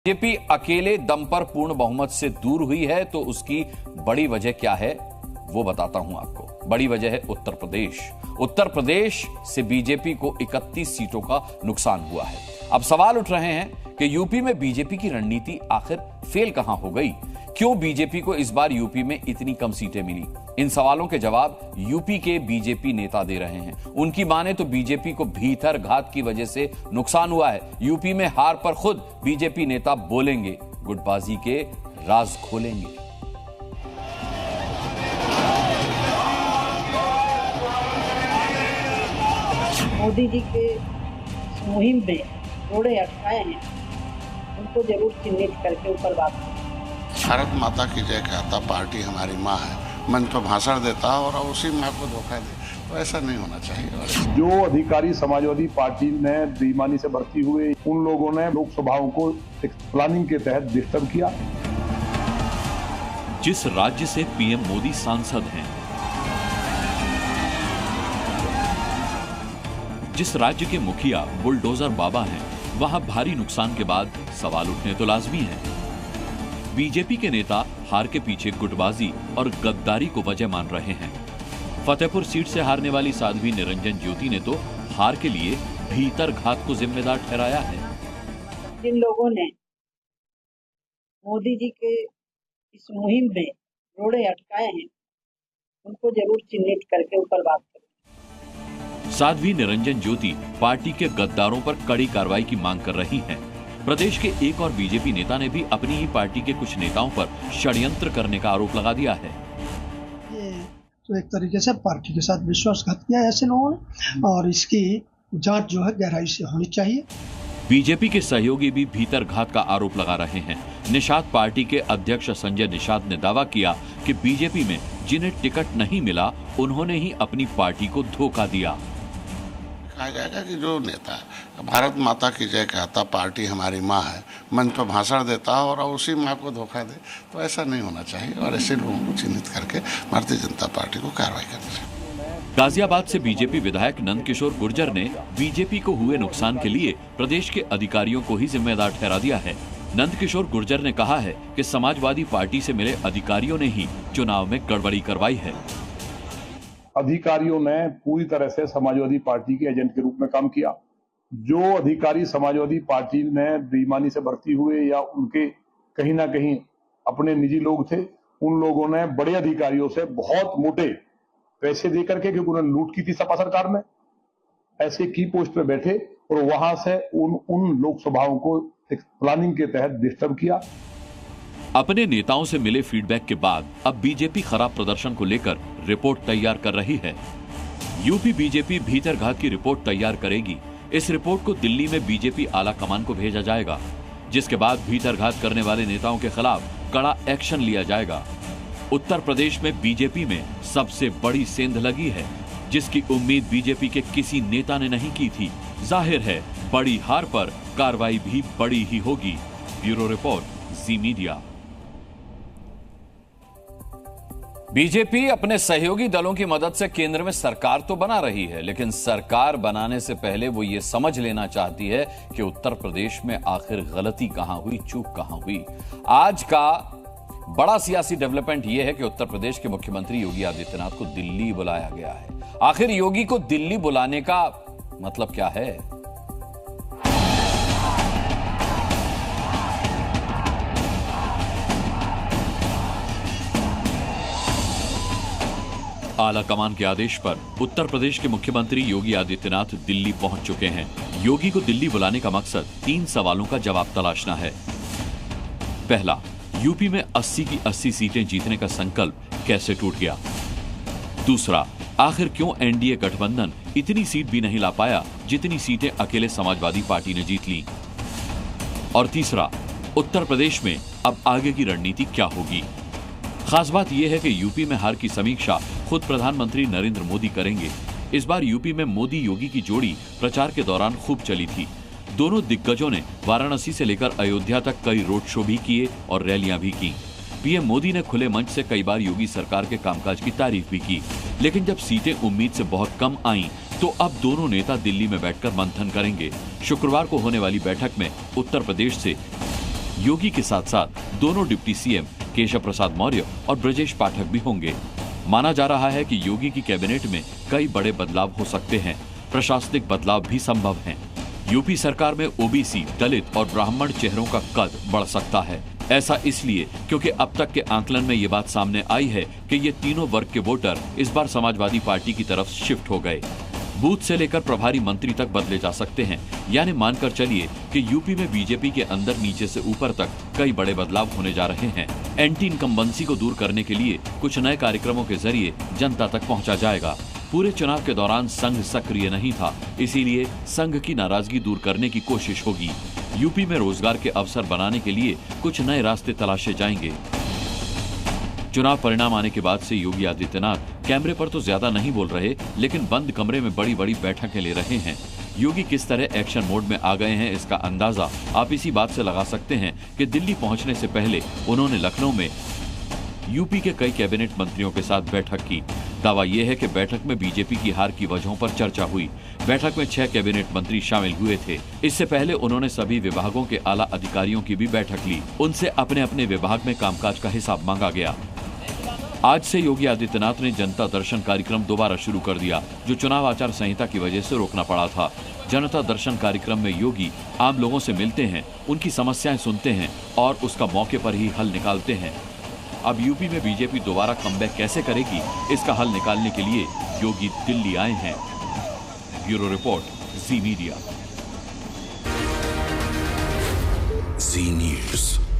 BJP अकेले दम पर पूर्ण बहुमत से दूर हुई है तो उसकी बड़ी वजह क्या है वो बताता हूं आपको। बड़ी वजह है उत्तर प्रदेश। उत्तर प्रदेश से बीजेपी को 31 सीटों का नुकसान हुआ है। अब सवाल उठ रहे हैं कि यूपी में बीजेपी की रणनीति आखिर फेल कहां हो गई? क्यों बीजेपी को इस बार यूपी में इतनी कम सीटें मिली? इन सवालों के जवाब यूपी के बीजेपी नेता दे रहे हैं। उनकी माने तो बीजेपी को भीतर घात की वजह से नुकसान हुआ है। यूपी में हार पर खुद बीजेपी नेता बोलेंगे, गुटबाजी के राज खोलेंगे। मोदी जी के मुहिम में रोड़े अटकाए हैं, उनको जरूर चिन्हित करके ऊपर बात करें। भारत माता की जय कहता, पार्टी हमारी माँ है, मन तो भाषण देता और उसी माँ को धोखा दे, तो ऐसा नहीं होना चाहिए। जो अधिकारी समाजवादी पार्टी ने बेईमानी से भर्ती हुए, उन लोगों ने लोकसभाओं को एक प्लानिंग के तहत डिस्टर्ब किया। जिस राज्य से पीएम मोदी सांसद हैं, जिस राज्य के मुखिया बुलडोजर बाबा हैं, वहां भारी नुकसान के बाद सवाल उठने तो लाजमी है। बीजेपी के नेता हार के पीछे गुटबाजी और गद्दारी को वजह मान रहे हैं। फतेहपुर सीट से हारने वाली साध्वी निरंजन ज्योति ने तो हार के लिए भीतर घात को जिम्मेदार ठहराया है। जिन लोगों ने मोदी जी के इस मुहिम में रोड़े अटकाए हैं, उनको जरूर चिन्हित करके ऊपर बात करें। साध्वी निरंजन ज्योति पार्टी के गद्दारों पर कड़ी कार्रवाई की मांग कर रही हैं। प्रदेश के एक और बीजेपी नेता ने भी अपनी ही पार्टी के कुछ नेताओं पर षड्यंत्र करने का आरोप लगा दिया है। ये तो एक तरीके से पार्टी के साथ विश्वासघात किया है ऐसे लोगों ने, और इसकी जांच जो है गहराई से होनी चाहिए। बीजेपी के सहयोगी भी भीतर घात का आरोप लगा रहे हैं। निषाद पार्टी के अध्यक्ष संजय निषाद ने दावा किया कि बीजेपी में जिन्हें टिकट नहीं मिला, उन्होंने ही अपनी पार्टी को धोखा दिया। कहा जाएगा कि जो नेता भारत माता की जय कहता, पार्टी हमारी माँ है, मन तो भाषण देता और उसी माँ को धोखा दे, तो ऐसा नहीं होना चाहिए और ऐसे लोगों को चिन्हित करके भारतीय जनता पार्टी को कार्रवाई करनी चाहिए। गाजियाबाद से बीजेपी विधायक नंदकिशोर गुर्जर ने बीजेपी को हुए नुकसान के लिए प्रदेश के अधिकारियों को ही जिम्मेदार ठहरा दिया है। नंदकिशोर गुर्जर ने कहा है कि समाजवादी पार्टी से मिले अधिकारियों ने ही चुनाव में गड़बड़ी करवाई है। अधिकारियों ने पूरी तरह से समाजवादी पार्टी के एजेंट के रूप में काम किया। जो अधिकारी समाजवादी पार्टी ने बेईमानी से भर्ती हुए या उनके कहीं ना कहीं अपने निजी लोग थे, उन लोगों ने बड़े अधिकारियों से बहुत मोटे पैसे देकर के, क्योंकि उन्होंने लूट की थी सपा सरकार में, ऐसे की पोस्ट पे बैठे और वहां से उन लोकसभाओं को एक प्लानिंग के तहत डिस्टर्ब किया। अपने नेताओं से मिले फीडबैक के बाद अब बीजेपी खराब प्रदर्शन को लेकर रिपोर्ट तैयार कर रही है। यूपी बीजेपी भीतर घात की रिपोर्ट तैयार करेगी। इस रिपोर्ट को दिल्ली में बीजेपी आला कमान को भेजा जाएगा, जिसके बाद भीतर घात करने वाले नेताओं के खिलाफ कड़ा एक्शन लिया जाएगा। उत्तर प्रदेश में बीजेपी में सबसे बड़ी सेंध लगी है, जिसकी उम्मीद बीजेपी के किसी नेता ने नहीं की थी। जाहिर है बड़ी हार पर कार्रवाई भी बड़ी ही होगी। ब्यूरो रिपोर्ट, जी मीडिया। बीजेपी अपने सहयोगी दलों की मदद से केंद्र में सरकार तो बना रही है, लेकिन सरकार बनाने से पहले वो ये समझ लेना चाहती है कि उत्तर प्रदेश में आखिर गलती कहां हुई, चूक कहां हुई। आज का बड़ा सियासी डेवलपमेंट यह है कि उत्तर प्रदेश के मुख्यमंत्री योगी आदित्यनाथ को दिल्ली बुलाया गया है। आखिर योगी को दिल्ली बुलाने का मतलब क्या है? आला कमान के आदेश पर उत्तर प्रदेश के मुख्यमंत्री योगी आदित्यनाथ दिल्ली पहुंच चुके हैं। योगी को दिल्ली बुलाने का मकसद 3 सवालों का जवाब तलाशना है। पहला, यूपी में 80 की 80 सीटें जीतने का संकल्प कैसे टूट गया? दूसरा, आखिर क्यों एनडीए गठबंधन इतनी सीट भी नहीं ला पाया जितनी सीटें अकेले समाजवादी पार्टी ने जीत ली? और तीसरा, उत्तर प्रदेश में अब आगे की रणनीति क्या होगी? खास बात यह है कि यूपी में हार की समीक्षा खुद प्रधानमंत्री नरेंद्र मोदी करेंगे। इस बार यूपी में मोदी योगी की जोड़ी प्रचार के दौरान खूब चली थी। दोनों दिग्गजों ने वाराणसी से लेकर अयोध्या तक कई रोड शो भी किए और रैलियां भी की। पीएम मोदी ने खुले मंच से कई बार योगी सरकार के कामकाज की तारीफ भी की, लेकिन जब सीटें उम्मीद से बहुत कम आईं, तो अब दोनों नेता दिल्ली में बैठकर मंथन करेंगे। शुक्रवार को होने वाली बैठक में उत्तर प्रदेश से योगी के साथ साथ दोनों डिप्टी सीएम केशव प्रसाद मौर्य और ब्रजेश पाठक भी होंगे। माना जा रहा है कि योगी की कैबिनेट में कई बड़े बदलाव हो सकते हैं, प्रशासनिक बदलाव भी संभव हैं। यूपी सरकार में ओबीसी, दलित और ब्राह्मण चेहरों का कद बढ़ सकता है। ऐसा इसलिए क्योंकि अब तक के आकलन में ये बात सामने आई है कि ये तीनों वर्ग के वोटर इस बार समाजवादी पार्टी की तरफ शिफ्ट हो गए। बूथ से लेकर प्रभारी मंत्री तक बदले जा सकते हैं, यानी मानकर चलिए कि यूपी में बीजेपी के अंदर नीचे से ऊपर तक कई बड़े बदलाव होने जा रहे हैं। एंटी इनकम्बेंसी को दूर करने के लिए कुछ नए कार्यक्रमों के जरिए जनता तक पहुंचा जाएगा। पूरे चुनाव के दौरान संघ सक्रिय नहीं था, इसीलिए संघ की नाराजगी दूर करने की कोशिश होगी। यूपी में रोजगार के अवसर बनाने के लिए कुछ नए रास्ते तलाशे जाएंगे। चुनाव परिणाम आने के बाद से योगी आदित्यनाथ कैमरे पर तो ज्यादा नहीं बोल रहे, लेकिन बंद कमरे में बड़ी बड़ी बैठकें ले रहे हैं। योगी किस तरह एक्शन मोड में आ गए हैं, इसका अंदाजा आप इसी बात से लगा सकते हैं कि दिल्ली पहुंचने से पहले उन्होंने लखनऊ में यूपी के कई कैबिनेट मंत्रियों के साथ बैठक की। दावा यह है कि बैठक में बीजेपी की हार की वजहों पर चर्चा हुई। बैठक में 6 कैबिनेट मंत्री शामिल हुए थे। इससे पहले उन्होंने सभी विभागों के आला अधिकारियों की भी बैठक ली। उनसे अपने अपने विभाग में कामकाज का हिसाब मांगा गया। आज से योगी आदित्यनाथ ने जनता दर्शन कार्यक्रम दोबारा शुरू कर दिया, जो चुनाव आचार संहिता की वजह से रोकना पड़ा था। जनता दर्शन कार्यक्रम में योगी आम लोगों से मिलते हैं, उनकी समस्याएं सुनते हैं और उसका मौके पर ही हल निकालते हैं। अब यूपी में बीजेपी दोबारा कमबैक कैसे करेगी, इसका हल निकालने के लिए योगी दिल्ली आए हैं। ब्यूरो रिपोर्ट, जी मीडिया। जी न्यूज़।